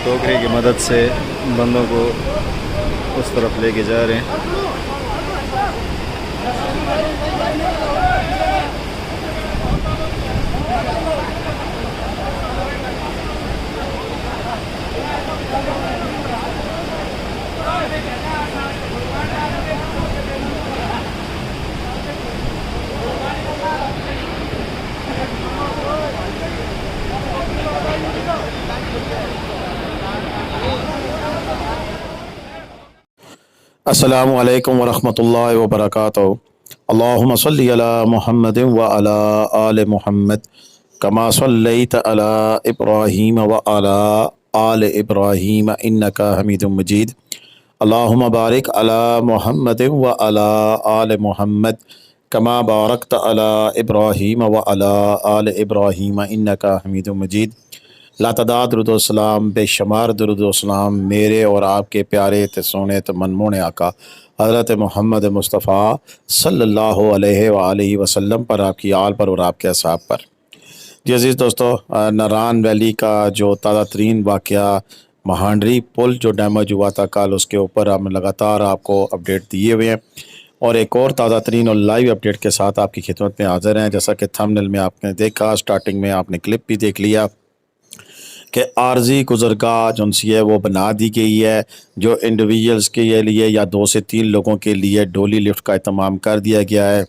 टोकरी की मदद से बंदों को उस तरफ लेके जा रहे हैं। अस्सलामु अलैकुम वरहमतुल्लाहि वबरकातुहू। अल्लाहुम्मा सल्लि अला मुहम्मदिन व अला आले मुहम्मद कमा सल्लैत अला इब्राहीम व अला आले इब्राहीम इन्नका हमीदुम मजीद। अल्लाहुम्मा बारिक अला मुहम्मदिन व अला आले मुहम्मद कमा बारकत अला इब्राहीम व अला आले इब्राहीम इन्नका हमीदुम मजीद। लातदाद दुरूद-ओ-सलाम बेशुमार दुरूद-ओ-सलाम मेरे और आपके प्यारे ते सोने ते मनमोहने आका हज़रत मोहम्मद मुस्तफ़ा सल्लल्लाहु अलैहि वसल्लम पर, आपकी आल पर और आपके असहाब पर। जी अज़ीज़ दोस्तों, नारान वैली का जो ताज़ा तरीन वाक़या महांडरी पुल जो डैमेज हुआ था कल, उसके ऊपर हम लगातार आपको अपडेट दिए हुए हैं और एक और ताज़ा तरीन और लाइव अपडेट के साथ आपकी खिदमत में हाज़िर हैं। जैसा कि थंबनेल में आपने देखा, स्टार्टिंग में आपने क्लिप भी देख लिया कि आर्जी गुज़रगाह जो सी है वो बना दी गई है, जो इंडिविजुअल्स के लिए या 2 से 3 लोगों के लिए डोली लिफ्ट का इत्माम कर दिया गया है।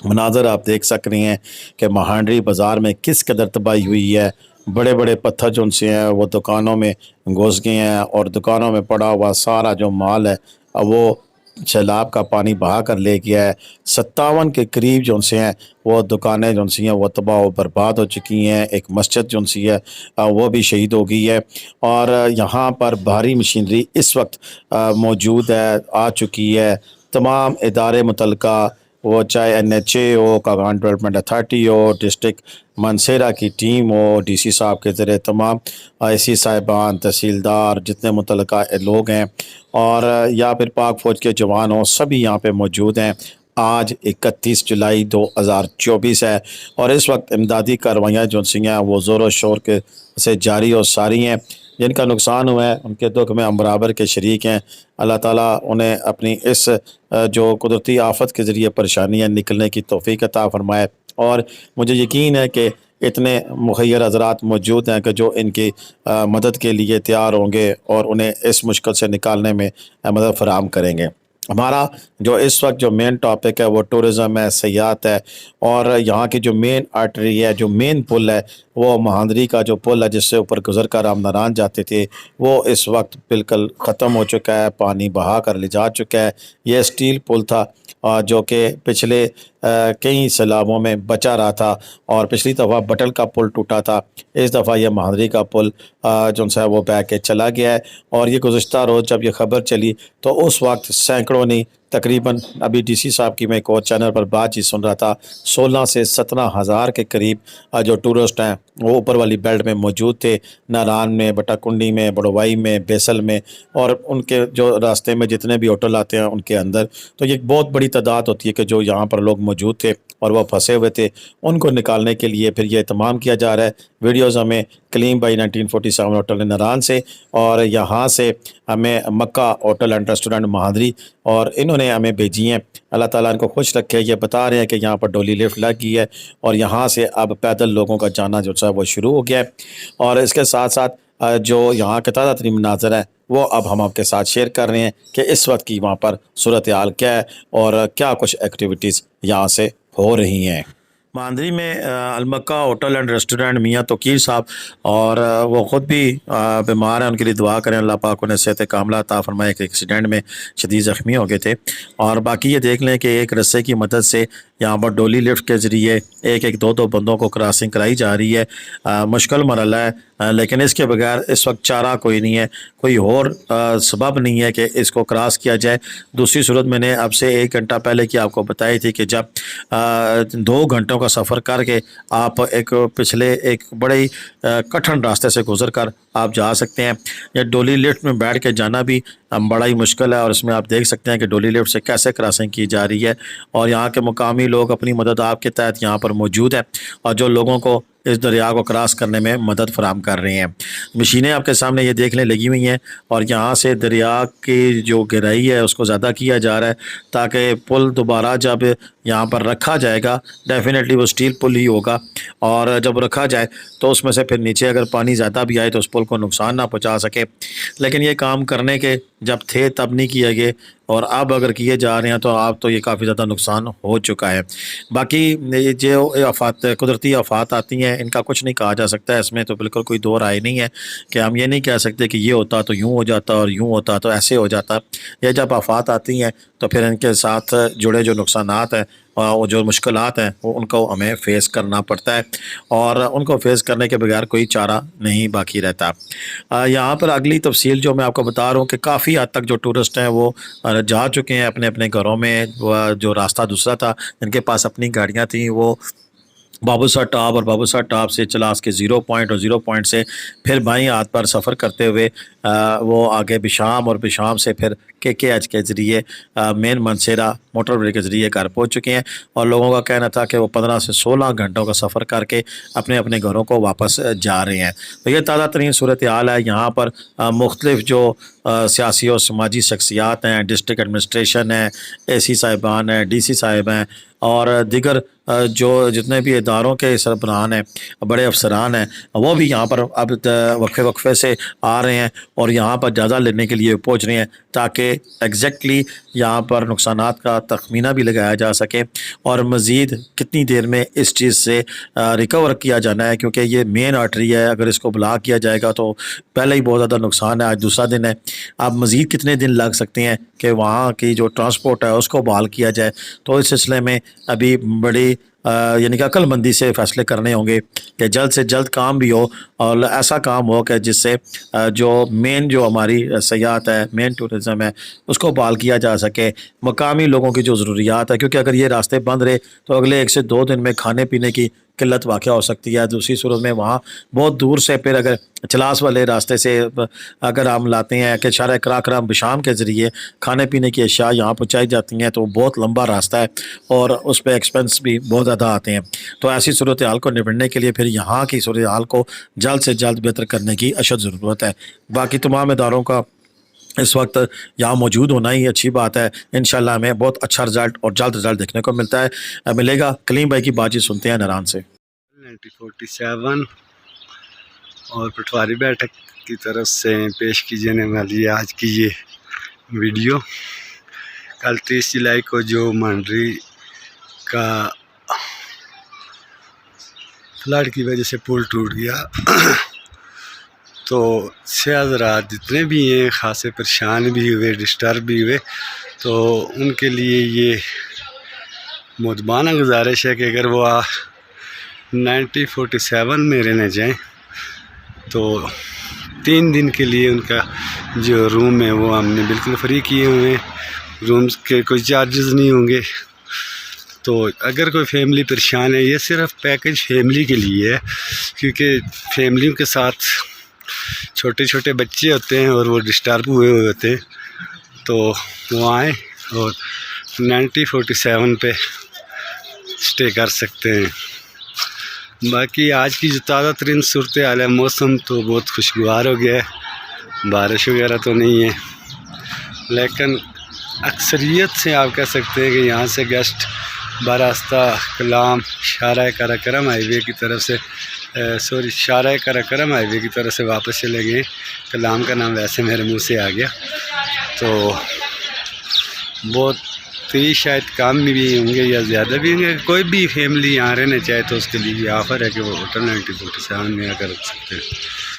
मनाज़र आप देख सक रहे हैं कि महांडरी बाज़ार में किस कदर तबाही हुई है। बड़े बड़े पत्थर जो से हैं वो दुकानों में घुस गए हैं और दुकानों में पड़ा हुआ सारा जो माल है वो सैलाब का पानी बहा कर ले गया है। 57 के करीब जो से हैं वो दुकानें जो सी हैं वो तबाह व बर्बाद हो चुकी हैं। एक मस्जिद जो सी है वो भी शहीद हो गई है और यहाँ पर भारी मशीनरी इस वक्त मौजूद है, आ चुकी है। तमाम इदारे मुतल्लिका, वो चाहे NHA हो, कागान डेवलपमेंट अथॉरिटी हो, डिस्ट्रिक्ट मानसेरा की टीम हो, DC साहब के ज़रिए तमाम IC साहिबान, तहसीलदार, जितने मुतल्लिका लोग हैं और या फिर पाक फ़ौज के जवान हो, सभी यहाँ पे मौजूद हैं। आज 31 जुलाई 2024 है और इस वक्त इमदादी कार्रवाइयाँ जो सी हैं वो ज़ोर शोर के से जारी और सारी हैं। जिनका नुकसान हुआ है उनके दुख में हम बराबर के शरीक हैं। अल्लाह ताला उन्हें अपनी इस जो कुदरती आफत के ज़रिए परेशानियाँ निकलने की तौफीक अता फरमाए और मुझे यकीन है कि इतने मुखय्यर हज़रात मौजूद हैं कि जो इनकी मदद के लिए तैयार होंगे और उन्हें इस मुश्किल से निकालने में मदद फराहम करेंगे। हमारा जो इस वक्त जो मेन टॉपिक है वो टूरिज़म है, सयाहत है और यहाँ की जो मेन आर्टरी है, जो मेन पुल है वो महांडरी का जो पुल है जिससे ऊपर गुजर कर हम नारान जाते थे, वो इस वक्त बिल्कुल ख़त्म हो चुका है, पानी बहा कर ले जा चुका है। ये स्टील पुल था जो कि पिछले कई सैलाबों में बचा रहा था और पिछली दफ़ा बटल का पुल टूटा था। इस दफ़ा ये महांडरी का पुल जो है वो बह के चला गया है और ये गुज़श्ता रोज़ जब ये ख़बर चली तो उस वक्त सैकड़ों नहीं, तकरीबन अभी DC साहब की मैं एक और चैनल पर बातचीत सुन रहा था, 16 से 17 हज़ार के करीब जो टूरिस्ट हैं वो ऊपर वाली बेल्ट में मौजूद थे, नारान में, बटाकुंडी में, बड़वाई में, बेसल में और उनके जो रास्ते में जितने भी होटल आते हैं उनके अंदर। तो ये एक बहुत बड़ी तादाद होती है कि जो यहाँ पर लोग मौजूद थे और वह फंसे हुए थे, उनको निकालने के लिए फिर ये इत्माम किया जा रहा है। वीडियोज़ हमें कलीम बाई 1947 होटल नारान से और यहाँ से हमें मक्का होटल एंड रेस्टोरेंट महांडरी और इन्होंने हमें भेजी हैं। अल्लाह ताला इनको खुश रखे। ये बता रहे हैं कि यहाँ पर डोली लिफ्ट लग गई है और यहाँ से अब पैदल लोगों का जाना जो है वो शुरू हो गया है और इसके साथ साथ जो यहाँ के ताज़ा तरीन मनाज़र है वो अब हम आपके साथ शेयर कर रहे हैं कि इस वक्त की वहाँ पर सूरत हाल क्या है और क्या कुछ एक्टिविटीज़ यहाँ से हो रही हैं। महांडरी में अलमक्का होटल एंड रेस्टोरेंट मियाँ तोकीर साहब और वो ख़ुद भी बीमार हैं, उनके लिए दुआ करें, अल्लाह पाक उन्हें सेहत कामला अता फरमाए। एक एक्सीडेंट में शदीद ज़ख्मी हो गए थे और बाकी ये देख लें कि एक रस्से की मदद से यहाँ पर डोली लिफ्ट के ज़रिए एक एक दो बंदों को क्रॉसिंग कराई जा रही है। मुश्किल मरहला है लेकिन इसके बगैर इस वक्त चारा कोई नहीं है, कोई और सबब नहीं है कि इसको क्रॉस किया जाए। दूसरी सूरत मैंने अब से 1 घंटा पहले की आपको बताई थी कि जब 2 घंटों का सफ़र करके आप एक पिछले एक बड़े ही कठिन रास्ते से गुजर कर आप जा सकते हैं। या डोली लिफ्ट में बैठ के जाना भी बड़ा ही मुश्किल है और इसमें आप देख सकते हैं कि डोली लिफ्ट से कैसे क्रॉसिंग की जा रही है और यहाँ के मुकामी लोग अपनी मदद आपके तहत यहाँ पर मौजूद है और जो लोगों को اس دریا کو کراس کرنے میں مدد فراہم کر رہی ہیں۔ مشینیں آپ کے سامنے یہ دیکھ لیں لگی ہوئی ہیں، اور یہاں سے دریا کی جو گہرائی ہے اس کو زیادہ کیا جا رہا ہے تاکہ پل دوبارہ جب یہاں پر رکھا جائے گا ڈیفینیٹلی وہ سٹیل پل ہی ہوگا، اور جب رکھا جائے تو اس میں سے پھر نیچے اگر پانی زیادہ بھی آئے تو اس پل کو نقصان نہ پہنچا سکے۔ لیکن یہ کام کرنے کے جب تھے تب نہیں کیے گئے، اور اب اگر کیے جا رہے ہیں تو اب تو یہ کافی زیادہ نقصان ہو چکا ہے۔ باقی یہ جو قدرتی آفات آتی ہیں ان کا کچھ نہیں کہا جا سکتا ہے، اس میں تو بالکل کوئی دو رائے نہیں ہے کہ ہم یہ نہیں کہہ سکتے کہ یہ ہوتا تو یوں ہو جاتا اور یوں ہوتا تو ایسے ہو جاتا۔ یہ جب آفات آتی ہیں تو پھر ان کے ساتھ جڑے جو نقصانات ہیں اور جو مشکلات ہیں وہ ان کو ہمیں فیس کرنا پڑتا ہے، اور ان کو فیس کرنے کے بغیر کوئی چارہ نہیں باقی رہتا۔ یہاں پر اگلی تفصیل جو میں آپ کو بتا رہا ہوں کہ کافی حد تک جو ٹورسٹ ہیں وہ جا چکے ہیں اپنے اپنے گھروں میں۔ جو راستہ دوسرا تھا جن کے پاس اپنی گاڑیاں تھیں وہ بابوسا ٹاپ اور بابوسا ٹاپ سے چلاس کے 0 پوائنٹ اور 0 پوائنٹ سے پھر بائیں ہاتھ پر سفر کرتے ہوئے وہ آگے بشام اور بشام سے پھر KKH کے ذریعے مین منسیرا موٹر وے کے ذریعے گھر پہنچ چکے ہیں، اور لوگوں کا کہنا تھا کہ وہ 15 سے 16 گھنٹوں کا سفر کر کے اپنے اپنے گھروں کو واپس جا رہے ہیں۔ تو یہ تازہ ترین صورتحال ہے۔ یہاں پر مختلف جو سیاسی اور سماجی شخصیات ہیں، ڈسٹرکٹ ایڈمنسٹریشن ہے، AC صاحبان ہیں، DC صاحب ہیں، اور دیگر جو جتنے بھی اداروں کے سربراہان ہیں، بڑے افسران ہیں، وہ بھی یہاں پر اب وقفے سے آ رہے ہیں اور یہاں پر جائزہ لینے کے لیے پہنچ رہے ہیں تاکہ ایگزیکٹلی یہاں پر نقصانات کا تخمینہ بھی لگایا جا سکے اور مزید کتنی دیر میں اس چیز سے ریکور کیا جانا ہے، کیونکہ یہ مین آرٹری ہے، اگر اس کو بلاک کیا جائے گا تو پہلے ہی بہت زیادہ نقصان ہے، آج دوسرا دن ہے، اب مزید کتنے دن لگ سکتے ہیں کہ وہاں کی جو ٹرانسپورٹ ہے اس کو بحال کیا جائے۔ تو اس سلسلے میں ابھی بڑی یعنی کہ عقل مندی سے فیصلے کرنے ہوں گے کہ جلد سے جلد کام بھی ہو اور ایسا کام ہو کہ جس سے جو مین جو ہماری سیاحت ہے، مین ٹورزم ہے، اس کو بحال کیا جا سکے، مقامی لوگوں کی جو ضروریات ہے، کیونکہ اگر یہ راستے بند رہے تو اگلے 1 سے 2 دن میں کھانے پینے کی قلت واقع ہو سکتی ہے۔ دوسری صورت میں وہاں بہت دور سے پھر اگر چلاس والے راستے سے اگر ہم لاتے ہیں کہ شارع کراکرم بشام کے ذریعے کھانے پینے کی اشیاء یہاں پہنچائی جاتی ہیں تو بہت لمبا راستہ ہے اور اس پہ ایکسپنس بھی بہت زیادہ آتے ہیں۔ تو ایسی صورتحال کو نبٹنے کے لیے پھر یہاں کی صورتحال کو جلد سے جلد بہتر کرنے کی اشد ضرورت ہے۔ باقی تمام اداروں کا اس وقت یہاں موجود ہونا ہی اچھی بات ہے۔ انشاءاللہ ہمیں بہت اچھا رزلٹ اور جلد رزلٹ دیکھنے کو ملے گا۔ کلیم بھائی کی بات چیت سنتے ہیں نران سے۔ 1947 اور پٹواری بیٹھک کی طرف سے پیش کی جانے والی آج کی یہ ویڈیو، کل 30 جولائی کو جو مانڈری کا فلڈ کی وجہ سے پل ٹوٹ گیا تو سیاح حضرات جتنے بھی ہیں خاصے پریشان بھی ہوئے، ڈسٹرب بھی ہوئے، تو ان کے لیے یہ مؤدبانہ گزارش ہے کہ اگر وہ 1947 میں رہنے جائیں تو 3 دن کے لیے ان کا جو روم ہے وہ ہم نے بالکل فری کیے ہوئے ہیں، رومز کے کوئی چارجز نہیں ہوں گے۔ تو اگر کوئی فیملی پریشان ہے، یہ صرف پیکج فیملی کے لیے ہے، کیونکہ فیملیوں کے ساتھ چھوٹے چھوٹے بچے ہوتے ہیں اور وہ ڈسٹرب ہوئے ہوتے ہیں، تو وہ آئیں اور 1947 پہ اسٹے کر سکتے ہیں۔ باقی آج کی جو تازہ ترین صورتحال ہے، موسم تو بہت خوشگوار ہو گیا ہے، بارش وغیرہ تو نہیں ہے، لیکن اکثریت سے آپ کہہ سکتے ہیں کہ یہاں سے گیسٹ براستہ کلام شارع کراکرم ہائی وے کی طرف سے شارع کراکرم ہائی وے کی طرف سے واپس چلے گئے۔ کلام کا نام ویسے میرے منہ سے آ گیا، تو بہت ہی شاید کام بھی ہوں گے یا زیادہ بھی ہوں گے۔ کوئی بھی فیملی یہاں رہنا چاہے تو اس کے لیے یہ آفر ہے کہ وہ ہوٹل 1947 میں آ کر رکھ سکتے ہیں۔